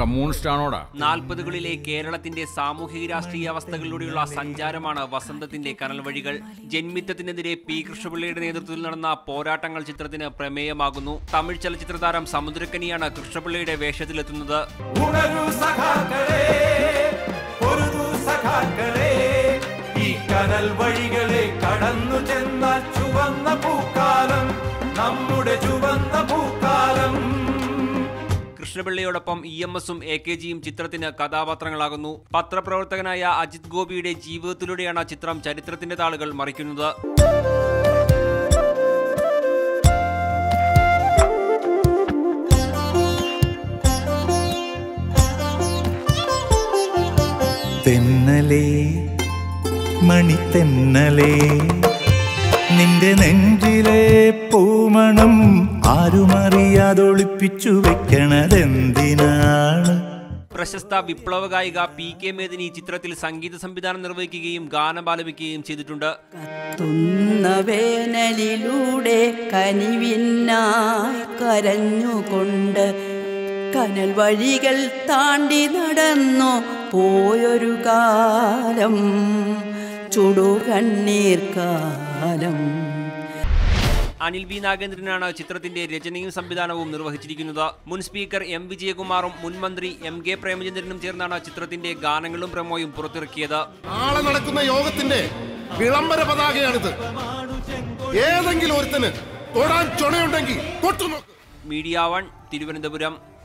Communist ആണോടാ? 40കളിലെ കേരളത്തിന്റെ സാമൂഹിക രാഷ്ട്രീയ അവസ്ഥകളിലൂടെയുള്ള സഞ്ചാരമാണ് വസന്തത്തിന്റെ കനൽ വഴികൾ. ജന്മിത്തത്തിനെതിരെ പി കൃഷ്ണപിള്ളയുടെ നേതൃത്വത്തിൽ നടന്ന പോരാട്ടങ്ങൾ ചിത്രത്തിന് പ്രമേയമാകുന്നു. തമിഴ് ചലച്ചിത്ര താരം സമുദ്രക്കനിയാണ് കൃഷ്ണപിള്ളയുടെ വേഷത്തിലെത്തുന്നത്. കനൽ വഴികളെ കടന്നു ചെന്നാൽ ചുവന്ന പൂക്കാലം, നമ്മുടെ ചുവന്ന പൂക്കാലം. കൃഷ്ണപിള്ളയോടൊപ്പം EMSഉം AKGയും ചിത്രത്തിന് കഥാപാത്രങ്ങളാകുന്നു. പത്രപ്രവർത്തകനായ അജിത് ഗോപിയുടെ ജീവിതത്തിലൂടെയാണ് ചിത്രം ചരിത്രത്തിന്റെ താളുകൾ മറിക്കുന്നത്. തെന്നലേ മണിത്തെന്നലേ, നിന്റെ നെഞ്ചിലെ പൂമണം ആരുമറിയാതൊളിപ്പിച്ചു വെക്കണതെന്തിനാണ്? പ്രശസ്ത വിപ്ലവ ഗായിക PK മേദിനി ചിത്രത്തിൽ സംഗീത സംവിധാനം നിർവഹിക്കുകയും ഗാനം ആലപിക്കുകയും ചെയ്തിട്ടുണ്ട്. കത്തുന്ന വേനലിലൂടെ കനിവിനായി കരഞ്ഞുകൊണ്ട് കനൽ വഴികൾ താണ്ടി നടന്നു പോയൊരു കാലം, ചുടുകണ്ണീർ കാലം. അനിൽ B. നാഗേന്ദ്രനാണ് ചിത്രത്തിന്റെ രചനയും സംവിധാനവും നിർവഹിച്ചിരിക്കുന്നത്. മുൻ സ്പീക്കർ M. വിജയകുമാറും മുൻ മന്ത്രി MK പ്രേമചന്ദ്രനും ചേർന്നാണ് ചിത്രത്തിന്റെ ഗാനങ്ങളും പ്രമോയും പുറത്തിറക്കിയത്. നാളെ നടക്കുന്ന യോഗത്തിന്റെ വിളംബര പതാകയാണിത്. ഏതെങ്കിലും ഒരുത്തന് തൊടാൻ ചുണയുണ്ടെങ്കിൽ തൊട്ടുനോക്ക്. മീഡിയ 1 തിരുവനന്തപുരം.